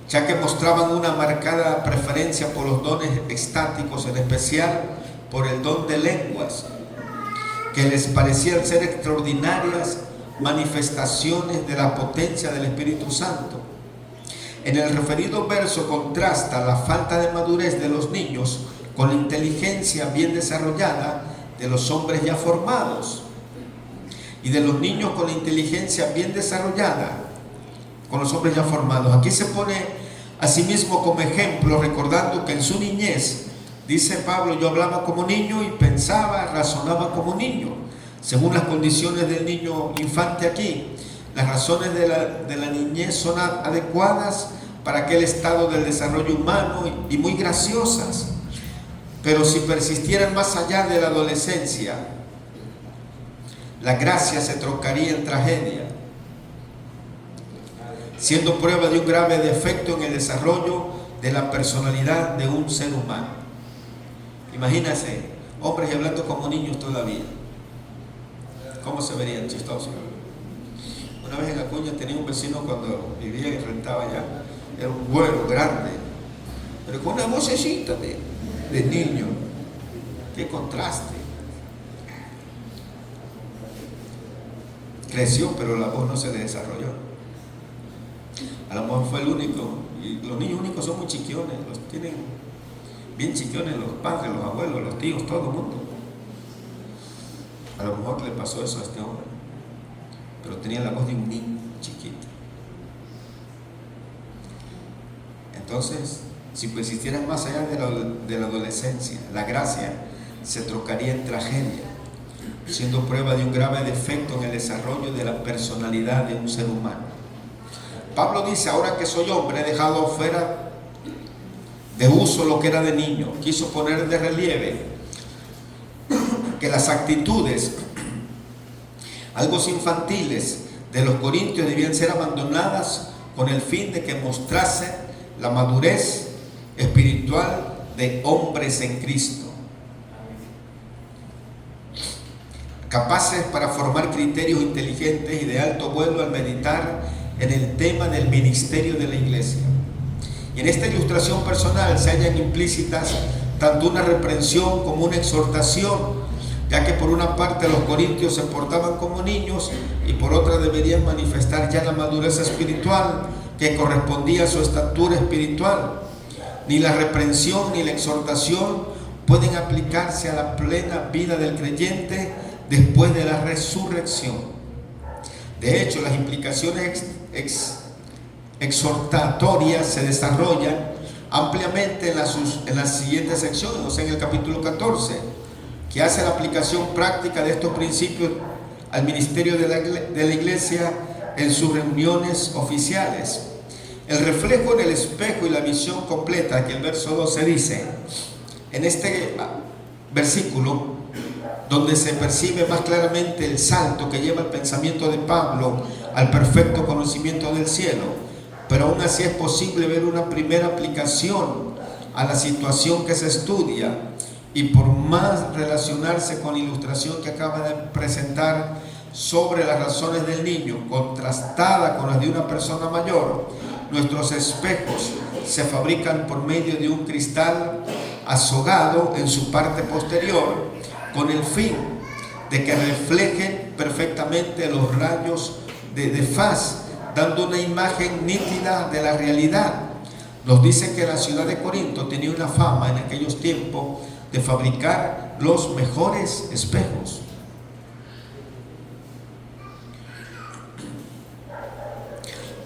A: ya que mostraban una marcada preferencia por los dones extáticos, en especial por el don de lenguas, que les parecían ser extraordinarias manifestaciones de la potencia del Espíritu Santo. En el referido verso contrasta la falta de madurez de los niños con la inteligencia bien desarrollada de los hombres ya formados, y de los niños con la inteligencia bien desarrollada con los hombres ya formados. Aquí se pone a sí mismo como ejemplo, recordando que en su niñez, dice Pablo, yo hablaba como niño y pensaba, razonaba como niño, según las condiciones del niño infante aquí, Las razones de la niñez son adecuadas para aquel estado del desarrollo humano y muy graciosas. Pero si persistieran más allá de la adolescencia, la gracia se trocaría en tragedia, siendo prueba de un grave defecto en el desarrollo de la personalidad de un ser humano. Imagínense, hombres y hablando como niños todavía. ¿Cómo se verían chistosos? Una vez en Acuña tenía un vecino cuando vivía y rentaba allá. Era un güero grande, pero con una vocecita de niño. ¡Qué contraste! Creció, pero la voz no se le desarrolló. A lo mejor fue el único. Y los niños únicos son muy chiquiones, los tienen bien chiquiones los padres, los abuelos, los tíos, todo el mundo. A lo mejor le pasó eso a este hombre, pero tenía la voz de un niño chiquito. Entonces, si persistieran más allá de la adolescencia, la gracia se trocaría en tragedia, siendo prueba de un grave defecto en el desarrollo de la personalidad de un ser humano. Pablo dice: ahora que soy hombre, he dejado fuera de uso lo que era de niño. Quiso poner de relieve que las actitudes, algo infantiles de los corintios debían ser abandonadas con el fin de que mostrase la madurez espiritual de hombres en Cristo, capaces para formar criterios inteligentes y de alto vuelo al meditar en el tema del ministerio de la iglesia. Y en esta ilustración personal se hallan implícitas tanto una reprensión como una exhortación, ya que por una parte los corintios se portaban como niños y por otra deberían manifestar ya la madurez espiritual que correspondía a su estatura espiritual. Ni la reprensión ni la exhortación pueden aplicarse a la plena vida del creyente después de la resurrección. De hecho, las implicaciones exhortatorias se desarrollan ampliamente en las siguientes secciones, o sea, en el capítulo 14, que hace la aplicación práctica de estos principios al ministerio de la iglesia en sus reuniones oficiales. El reflejo en el espejo y la visión completa, que el verso 12 dice, en este versículo, donde se percibe más claramente el salto que lleva el pensamiento de Pablo al perfecto conocimiento del cielo, pero aún así es posible ver una primera aplicación a la situación que se estudia, y por más relacionarse con la ilustración que acaba de presentar sobre las razones del niño, contrastada con las de una persona mayor, nuestros espejos se fabrican por medio de un cristal azogado en su parte posterior, con el fin de que reflejen perfectamente los rayos de faz, dando una imagen nítida de la realidad. Nos dice que la ciudad de Corinto tenía una fama en aquellos tiempos de fabricar los mejores espejos.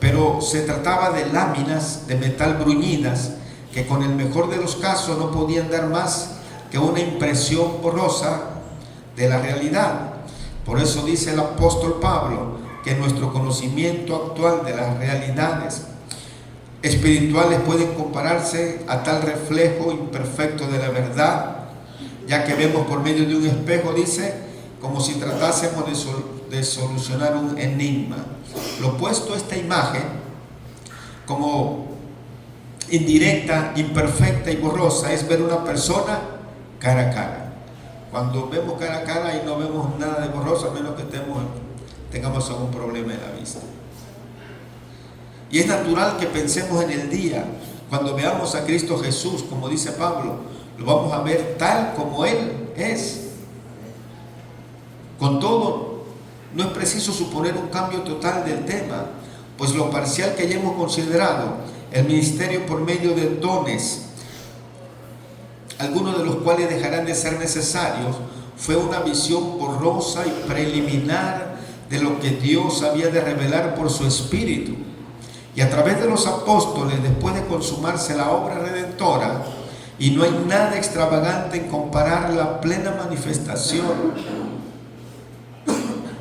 A: Pero se trataba de láminas de metal bruñidas que con el mejor de los casos no podían dar más que una impresión borrosa de la realidad. Por eso dice el apóstol Pablo que nuestro conocimiento actual de las realidades espirituales pueden compararse a tal reflejo imperfecto de la verdad, ya que vemos por medio de un espejo, dice, como si tratásemos de solucionar un enigma. Lo opuesto a esta imagen, como indirecta, imperfecta y borrosa, es ver una persona cara a cara. Cuando vemos cara a cara y no vemos nada de borroso, a menos que tengamos algún problema en la vista. Y es natural que pensemos en el día, cuando veamos a Cristo Jesús, como dice Pablo, lo vamos a ver tal como Él es. Con todo, no es preciso suponer un cambio total del tema, pues lo parcial que ya hemos considerado, el ministerio por medio de dones, algunos de los cuales dejarán de ser necesarios, fue una visión borrosa y preliminar de lo que Dios había de revelar por su Espíritu. Y a través de los apóstoles, después de consumarse la obra redentora, y no hay nada extravagante en comparar la plena manifestación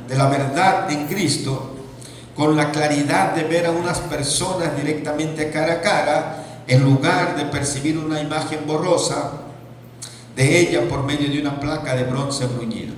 A: de la verdad en Cristo con la claridad de ver a unas personas directamente cara a cara, en lugar de percibir una imagen borrosa de ella por medio de una placa de bronce bruñida.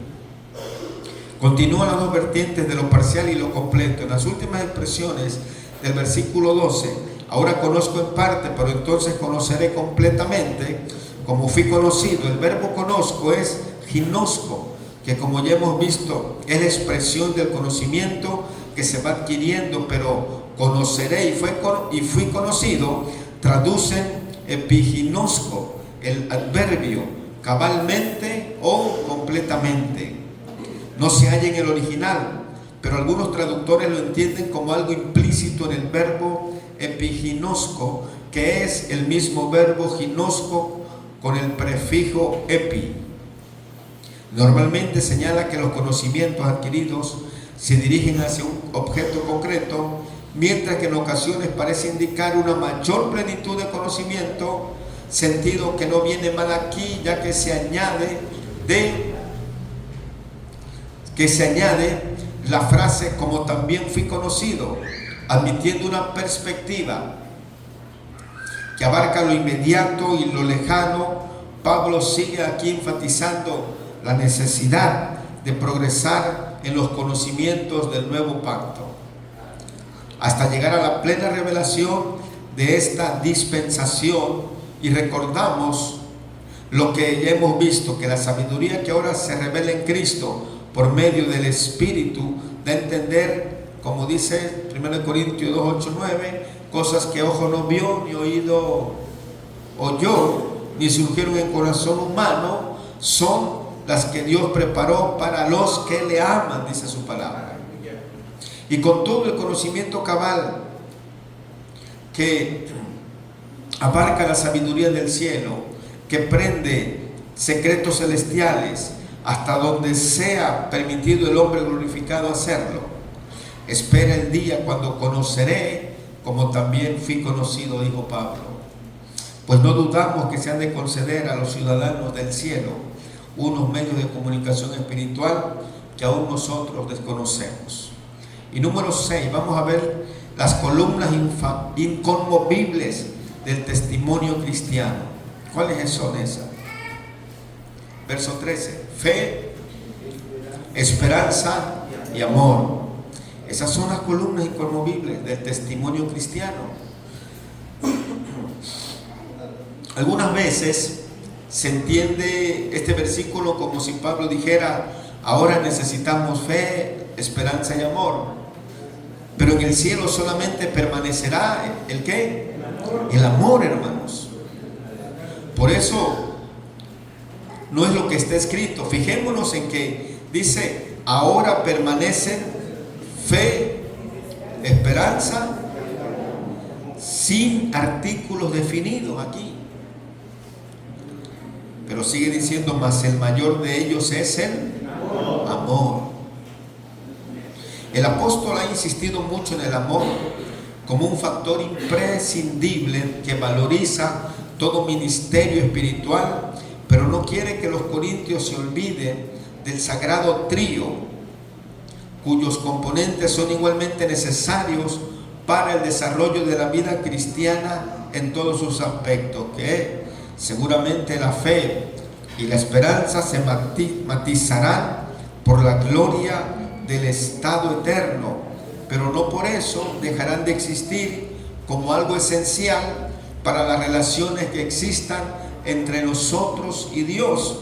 A: Continúan las dos vertientes de lo parcial y lo completo. En las últimas expresiones del versículo 12, ahora conozco en parte, pero entonces conoceré completamente, como fui conocido. El verbo conozco es ginosco, que como ya hemos visto es la expresión del conocimiento que se va adquiriendo, pero conoceré y fui conocido traducen epiginosco, el adverbio, cabalmente o completamente. No se halla en el original, pero algunos traductores lo entienden como algo implícito en el verbo epiginosco, que es el mismo verbo ginosco con el prefijo epi. Normalmente señala que los conocimientos adquiridos se dirigen hacia un objeto concreto, mientras que en ocasiones parece indicar una mayor plenitud de conocimiento, sentido que no viene mal aquí, ya que se añade la frase como también fui conocido, admitiendo una perspectiva que abarca lo inmediato y lo lejano. Pablo sigue aquí enfatizando la necesidad de progresar en los conocimientos del nuevo pacto, hasta llegar a la plena revelación de esta dispensación. Y recordamos lo que ya hemos visto, que la sabiduría que ahora se revela en Cristo por medio del Espíritu da a entender, como dice 1 Corintios 2, 8, 9, cosas que ojo no vio, ni oído oyó, ni surgieron en corazón humano, son las que Dios preparó para los que le aman, dice su palabra. Y con todo el conocimiento cabal que abarca la sabiduría del cielo, que prende secretos celestiales hasta donde sea permitido el hombre glorificado hacerlo, espera el día cuando conoceré como también fui conocido, dijo Pablo. Pues no dudamos que se han de conceder a los ciudadanos del cielo unos medios de comunicación espiritual que aún nosotros desconocemos. Y número 6, vamos a ver las columnas inconmovibles del testimonio cristiano. ¿Cuáles son esas? Verso 13, fe, esperanza y amor. Esas son las columnas inconmovibles del testimonio cristiano. Algunas veces se entiende este versículo como si Pablo dijera: ahora necesitamos fe, esperanza y amor, pero en el cielo solamente permanecerá ¿el qué? El amor, hermanos. Por eso no es lo que está escrito. Fijémonos en que dice: ahora permanecen fe, esperanza, sin artículos definidos aquí. Pero sigue diciendo: mas el mayor de ellos es el amor. El apóstol ha insistido mucho en el amor como un factor imprescindible que valoriza todo ministerio espiritual, pero no quiere que los corintios se olviden del sagrado trío, cuyos componentes son igualmente necesarios para el desarrollo de la vida cristiana en todos sus aspectos, que seguramente la fe y la esperanza se matizarán por la gloria del estado eterno, pero no por eso dejarán de existir como algo esencial para las relaciones que existan entre nosotros y Dios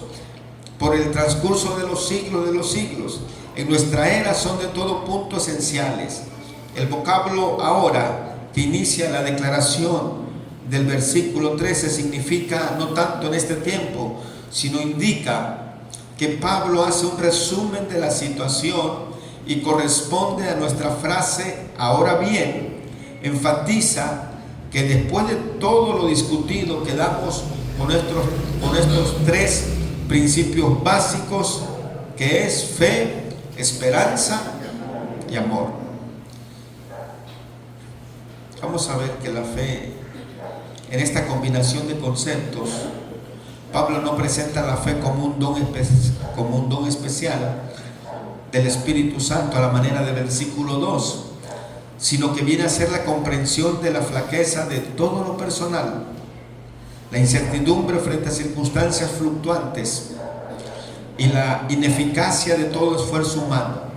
A: por el transcurso de los siglos. En nuestra era son de todo punto esenciales. El vocablo ahora, que inicia la declaración del versículo 13, significa no tanto en este tiempo, sino indica que Pablo hace un resumen de la situación y corresponde a nuestra frase ahora bien. Enfatiza que después de todo lo discutido quedamos con estos tres principios básicos, que es fe, esperanza y amor. Vamos a ver que la fe, en esta combinación de conceptos, Pablo no presenta la fe como un don especial del Espíritu Santo a la manera del versículo 2, sino que viene a ser la comprensión de la flaqueza de todo lo personal, la incertidumbre frente a circunstancias fluctuantes y la ineficacia de todo esfuerzo humano.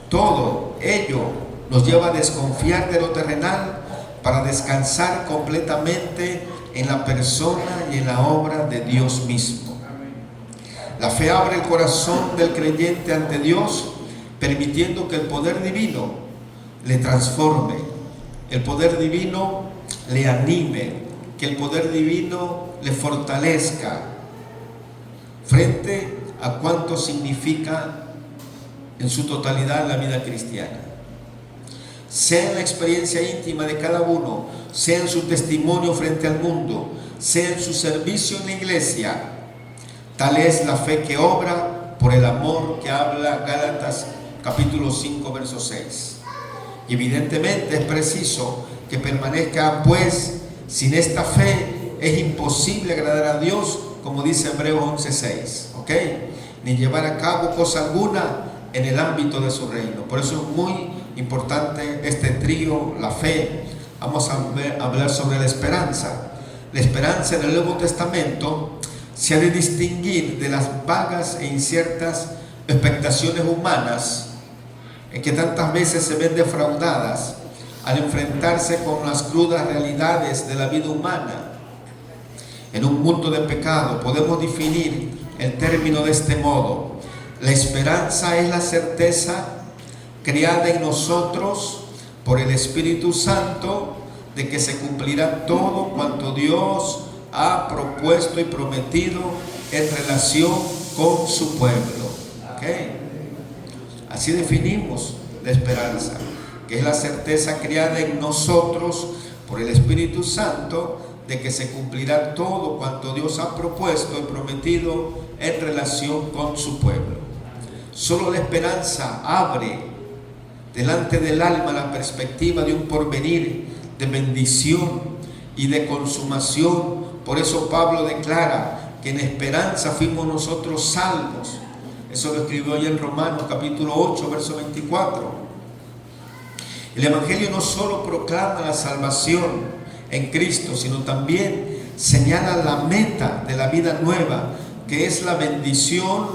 A: Todo ello nos lleva a desconfiar de lo terrenal para descansar completamente en la persona y en la obra de Dios mismo. La fe abre el corazón del creyente ante Dios, permitiendo que el poder divino le transforme, el poder divino le anime, que el poder divino le fortalezca frente a cuanto significa en su totalidad la vida cristiana. Sea en la experiencia íntima de cada uno, sea en su testimonio frente al mundo, sea en su servicio en la iglesia, tal es la fe que obra por el amor que habla Gálatas capítulo 5 verso 6. Y evidentemente es preciso que permanezca, pues sin esta fe es imposible agradar a Dios, como dice Hebreos 11:6, ¿ok? Ni llevar a cabo cosa alguna en el ámbito de su reino. Por eso es muy importante este trío, la fe. Vamos a hablar sobre la esperanza. La esperanza en el Nuevo Testamento se ha de distinguir de las vagas e inciertas expectaciones humanas en que tantas veces se ven defraudadas al enfrentarse con las crudas realidades de la vida humana. En un mundo de pecado podemos definir el término de este modo: la esperanza es la certeza creada en nosotros por el Espíritu Santo de que se cumplirá todo cuanto Dios ha propuesto y prometido en relación con su pueblo. ¿Okay? Así definimos la esperanza, que es la certeza creada en nosotros por el Espíritu Santo de que se cumplirá todo cuanto Dios ha propuesto y prometido en relación con su pueblo. Solo la esperanza abre delante del alma la perspectiva de un porvenir de bendición y de consumación. Por eso Pablo declara que en esperanza fuimos nosotros salvos. Eso lo escribió allá en Romanos capítulo 8 verso 24. El Evangelio no solo proclama la salvación en Cristo, sino también señala la meta de la vida nueva, que es la bendición,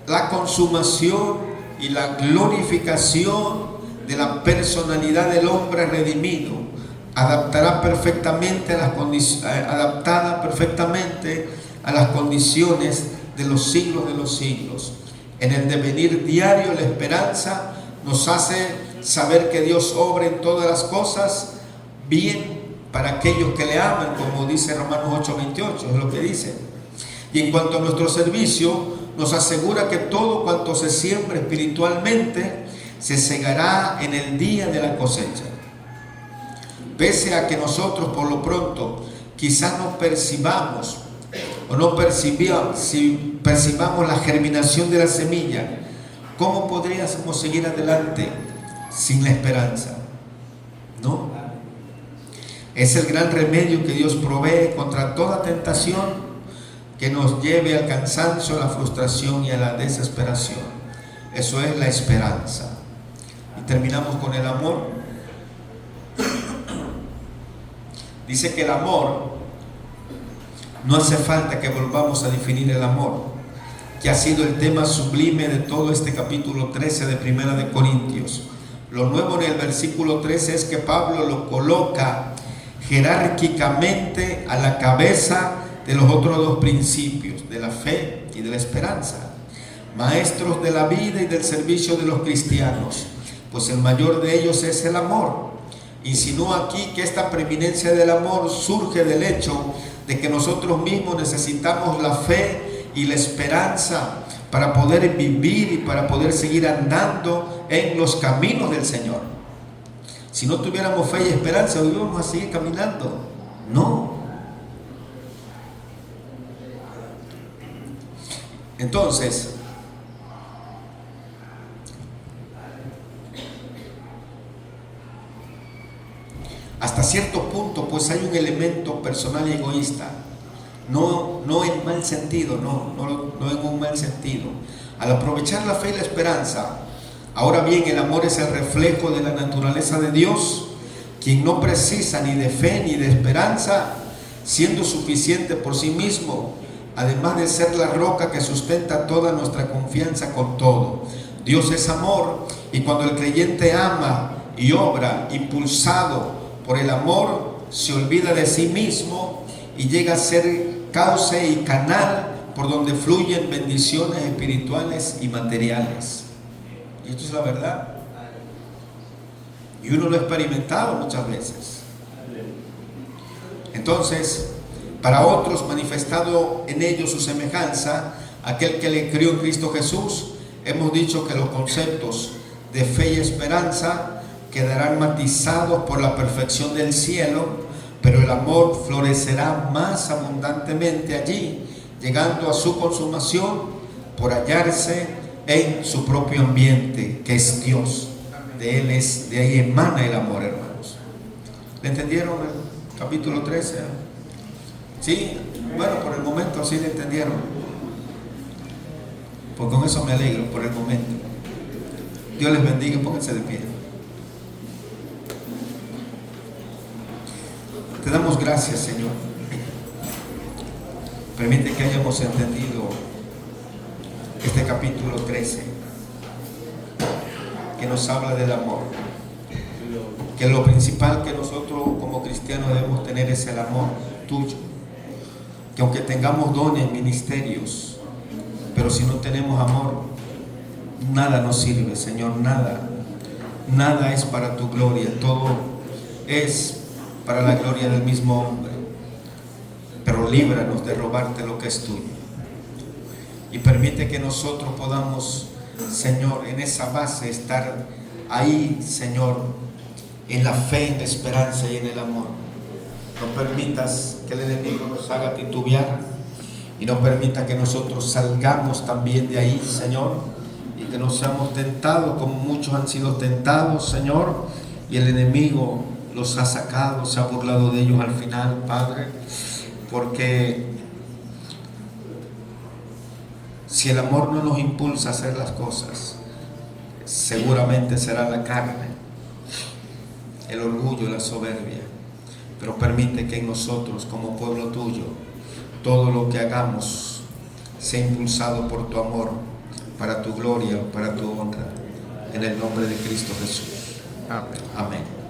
A: la consumación y la glorificación de la personalidad del hombre redimido, adaptada perfectamente a las condiciones de los siglos. En el devenir diario, la esperanza nos hace saber que Dios obra en todas las cosas bien para aquellos que le aman, como dice Romanos 8:28, es lo que dice. Y en cuanto a nuestro servicio, nos asegura que todo cuanto se siembra espiritualmente se segará en el día de la cosecha. Pese a que nosotros por lo pronto quizás no percibamos o no percibamos la germinación de la semilla, ¿cómo podríamos seguir adelante sin la esperanza? ¿No? Es el gran remedio que Dios provee contra toda tentación que nos lleve al cansancio, a la frustración y a la desesperación. Eso es la esperanza. Y terminamos con el amor. Dice que el amor, no hace falta que volvamos a definir el amor, que ha sido el tema sublime de todo este capítulo 13 de Primera de Corintios. Lo nuevo en el versículo 13 es que Pablo lo coloca jerárquicamente a la cabeza de los otros dos principios, de la fe y de la esperanza, maestros de la vida y del servicio de los cristianos, pues el mayor de ellos es el amor. Insinúa aquí que esta preeminencia del amor surge del hecho de que nosotros mismos necesitamos la fe y la esperanza para poder vivir y para poder seguir andando en los caminos del Señor. Si no tuviéramos fe y esperanza, íbamos a seguir caminando. No. Entonces, hasta cierto punto, pues hay un elemento personal y egoísta. No en mal sentido, no en un mal sentido. Al aprovechar la fe y la esperanza, Ahora bien, el amor es el reflejo de la naturaleza de Dios, quien no precisa ni de fe ni de esperanza, siendo suficiente por sí mismo, además de ser la roca que sustenta toda nuestra confianza con todo. Dios es amor, y cuando el creyente ama y obra impulsado por el amor, se olvida de sí mismo y llega a ser cauce y canal por donde fluyen bendiciones espirituales y materiales. Y esto es la verdad. Y uno lo ha experimentado muchas veces. Entonces, para otros, manifestado en ellos su semejanza, aquel que le crió en Cristo Jesús, hemos dicho que los conceptos de fe y esperanza quedarán matizados por la perfección del cielo, pero el amor florecerá más abundantemente allí, llegando a su consumación por hallarse en su propio ambiente, que es Dios. De ahí emana el amor, hermanos. ¿Le entendieron el capítulo 13? Sí, bueno, por el momento sí le entendieron. Pues con eso me alegro, por el momento. Dios les bendiga, pónganse de pie. Te damos gracias, Señor. Permite que hayamos entendido este capítulo 13, que nos habla del amor. Que lo principal que nosotros como cristianos debemos tener es el amor tuyo. Que aunque tengamos dones, ministerios, pero si no tenemos amor, nada nos sirve, Señor, nada. Nada es para tu gloria, todo es para la gloria del mismo hombre. Pero líbranos de robarte lo que es tuyo. Y permite que nosotros podamos, Señor, en esa base estar ahí, Señor, en la fe, en la esperanza y en el amor. No permitas que el enemigo nos haga titubear y no permita que nosotros salgamos también de ahí, Señor, y que no seamos tentados como muchos han sido tentados, Señor, y el enemigo los ha sacado, se ha burlado de ellos al final, Padre, porque si el amor no nos impulsa a hacer las cosas, seguramente será la carne, el orgullo, la soberbia. Pero permite que en nosotros, como pueblo tuyo, todo lo que hagamos sea impulsado por tu amor, para tu gloria, para tu honra, en el nombre de Cristo Jesús. Amén.